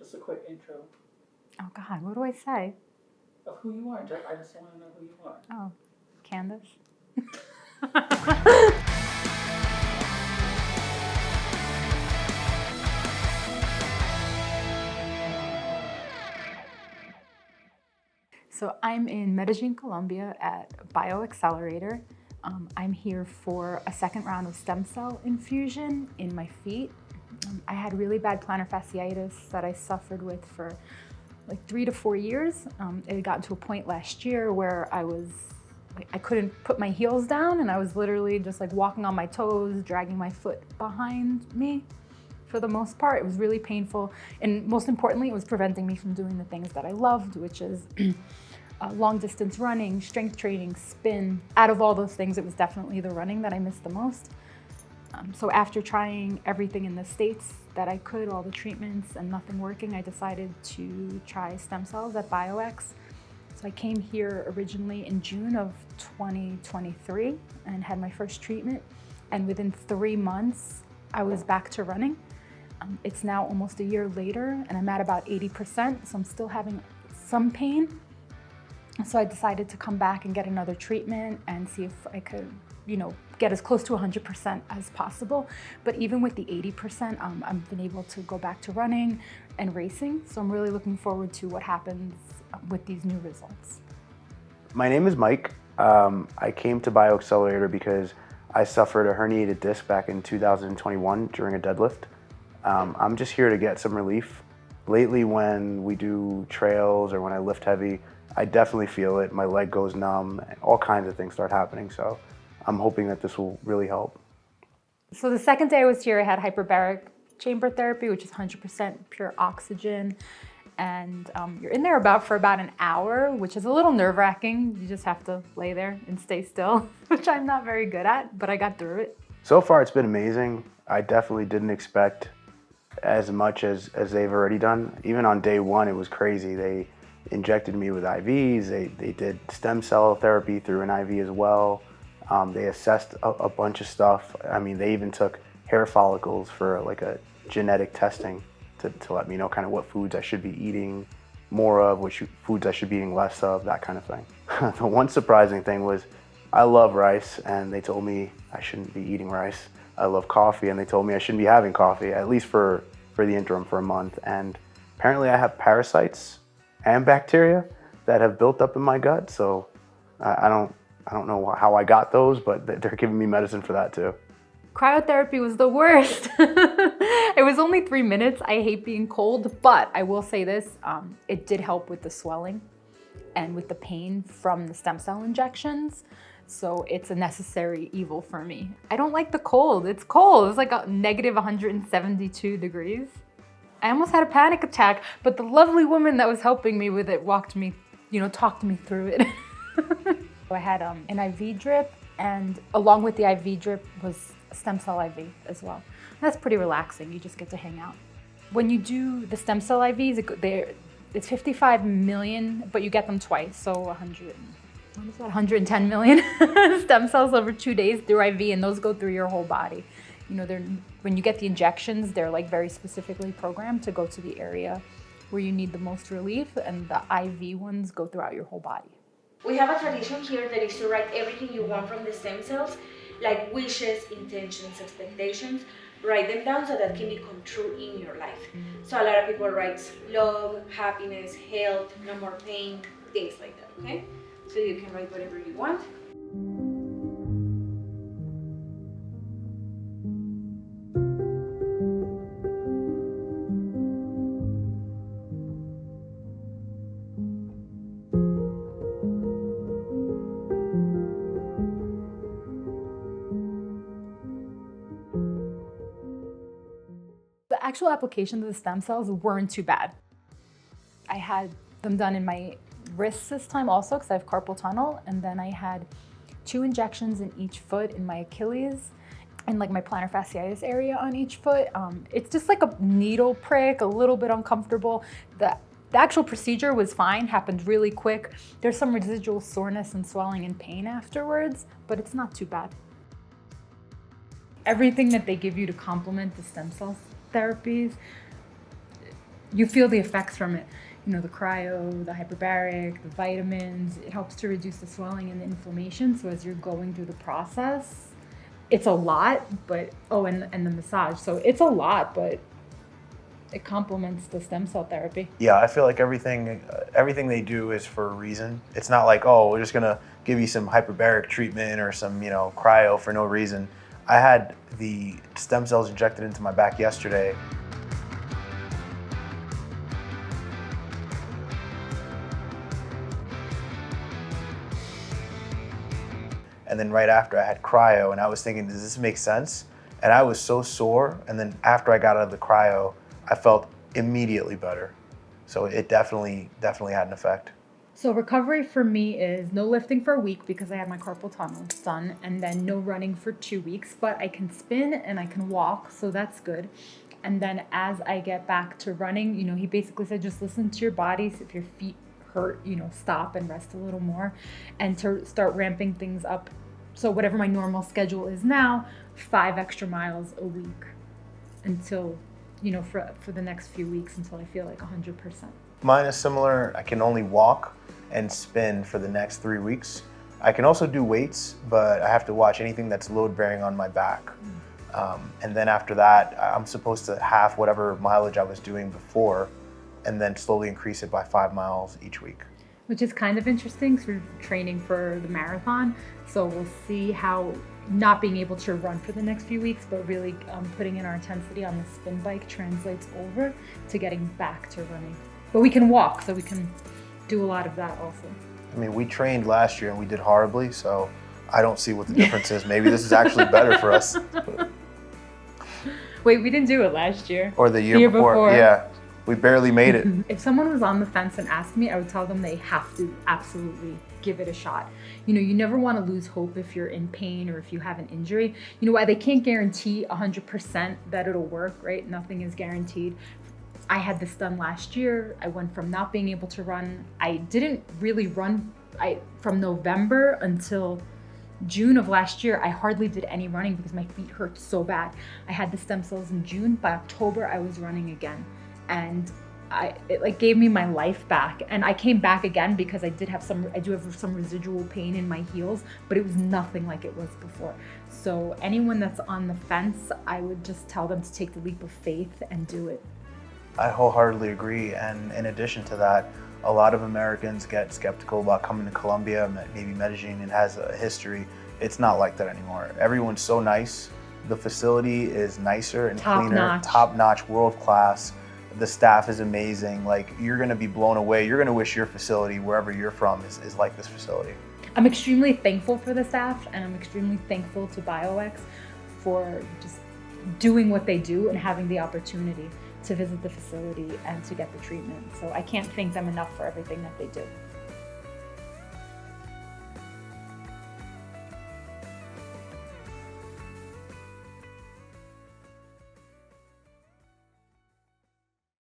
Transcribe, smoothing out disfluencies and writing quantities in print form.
Just a quick intro Oh God, what do I say? of who you are. I just want to know who you are. Oh, Candace. So I'm in Medellin, Colombia at BioXcellerator. I'm here for a second round of stem cell infusion in my feet. I had really bad plantar fasciitis that I suffered with for like 3 to 4 years. It had gotten to a point last year where I couldn't put my heels down, and I was literally just like walking on my toes, dragging my foot behind me for the most part. It was really painful, and most importantly, it was preventing me from doing the things that I loved, which is long distance running, strength training, spin. Out of all those things, it was definitely the running that I missed the most. So after trying everything in the States that I could, all the treatments and nothing working, I decided to try stem cells at BioX. So I came here originally in June of 2023 and had my first treatment. And within 3 months, I was back to running. It's now almost a year later and I'm at about 80%, so I'm still having some pain. So I decided to come back and get another treatment and see if I could, get as close to 100% as possible. But even with the 80%, I've been able to go back to running and racing. So I'm really looking forward to what happens with these new results. My name is Mike. I came to BioXcellerator because I suffered a herniated disc back in 2021 during a deadlift. I'm just here to get some relief. Lately, when we do trails or when I lift heavy, I definitely feel it. My leg goes numb, and all kinds of things start happening. So I'm hoping that this will really help. So the second day I was here, I had hyperbaric chamber therapy, which is 100% pure oxygen. And you're in there for about an hour, which is a little nerve-wracking. You just have to lay there and stay still, which I'm not very good at, but I got through it. So far, it's been amazing. I definitely didn't expect as much as they've already done. Even on day one, it was crazy. They injected me with IVs. They did stem cell therapy through an IV as well. They assessed a bunch of stuff. I mean, they even took hair follicles for like a genetic testing to let me know kind of what foods I should be eating more of, which foods I should be eating less of, that kind of thing. The one surprising thing was I love rice, and they told me I shouldn't be eating rice. I love coffee, and they told me I shouldn't be having coffee, at least for the interim, for a month. And apparently I have parasites and bacteria that have built up in my gut, so I don't know how I got those, but they're giving me medicine for that too. Cryotherapy was the worst. It was only 3 minutes. I hate being cold, but I will say this, it did help with the swelling and with the pain from the stem cell injections. So it's a necessary evil for me. I don't like the cold. It's cold. It's like a negative 172 degrees. I almost had a panic attack, but the lovely woman that was helping me with it talked me through it. I had an IV drip, and along with the IV drip was a stem cell IV as well. That's pretty relaxing. You just get to hang out. When you do the stem cell IVs, it's 55 million, but you get them twice. So 110 million stem cells over 2 days through IV, and those go through your whole body. When you get the injections, they're like very specifically programmed to go to the area where you need the most relief, and the IV ones go throughout your whole body. We have a tradition here that is to write everything you want from the stem cells, like wishes, intentions, expectations. Write them down so that can become true in your life. So a lot of people write love, happiness, health, no more pain, things like that, okay? So you can write whatever you want. The actual application of the stem cells weren't too bad. I had them done in my wrists this time also because I have carpal tunnel, and then I had 2 injections in each foot in my Achilles and like my plantar fasciitis area on each foot. It's just like a needle prick, a little bit uncomfortable. The actual procedure was fine, happened really quick. There's some residual soreness and swelling and pain afterwards, but it's not too bad. Everything that they give you to complement the stem cell therapies you feel the effects from it. You know, the cryo, the hyperbaric, the vitamins, it helps to reduce the swelling and the inflammation. So as you're going through the process, it's a lot, but, and the massage. So it's a lot, but it complements the stem cell therapy. Yeah, I feel like everything they do is for a reason. It's not like, oh, we're just gonna give you some hyperbaric treatment or some, cryo for no reason. I had the stem cells injected into my back yesterday. And then right after I had cryo, and I was thinking, does this make sense? And I was so sore, and then after I got out of the cryo, I felt immediately better. So it definitely had an effect. So recovery for me is no lifting for a week because I had my carpal tunnel done, and then no running for 2 weeks, but I can spin and I can walk, so that's good. And then as I get back to running, he basically said, just listen to your bodies. If your feet hurt, stop and rest a little more, and to start ramping things up. So whatever my normal schedule is now, 5 extra miles a week until, for the next few weeks until I feel like 100%. Mine is similar. I can only walk and spin for the next 3 weeks. I can also do weights, but I have to watch anything that's load bearing on my back. And then after that, I'm supposed to half whatever mileage I was doing before, and then slowly increase it by 5 miles each week. Which is kind of interesting because we're training for the marathon. So we'll see how not being able to run for the next few weeks, but really putting in our intensity on the spin bike translates over to getting back to running. But we can walk, so we can do a lot of that also. I mean, we trained last year and we did horribly, so I don't see what the difference is. Maybe this is actually better for us. Wait, we didn't do it last year. Or the year before. Yeah, we barely made it. If someone was on the fence and asked me, I would tell them they have to absolutely give it a shot. You never want to lose hope if you're in pain or if you have an injury. Why they can't guarantee 100% that it'll work, right? Nothing is guaranteed. I had this done last year. I went from not being able to run. I didn't really run from November until June of last year. I hardly did any running because my feet hurt so bad. I had the stem cells in June. By October, I was running again. And it gave me my life back. And I came back again because I do have some residual pain in my heels, but it was nothing like it was before. So anyone that's on the fence, I would just tell them to take the leap of faith and do it. I wholeheartedly agree. And in addition to that, a lot of Americans get skeptical about coming to Colombia. Maybe Medellin, it has a history. It's not like that anymore. Everyone's so nice. The facility is nicer and cleaner, top-notch, world-class. The staff is amazing. You're gonna be blown away. You're gonna wish your facility, wherever you're from, is like this facility. I'm extremely thankful for the staff, and I'm extremely thankful to BioX for just doing what they do and having the opportunity to visit the facility and to get the treatment. So I can't thank them enough for everything that they do.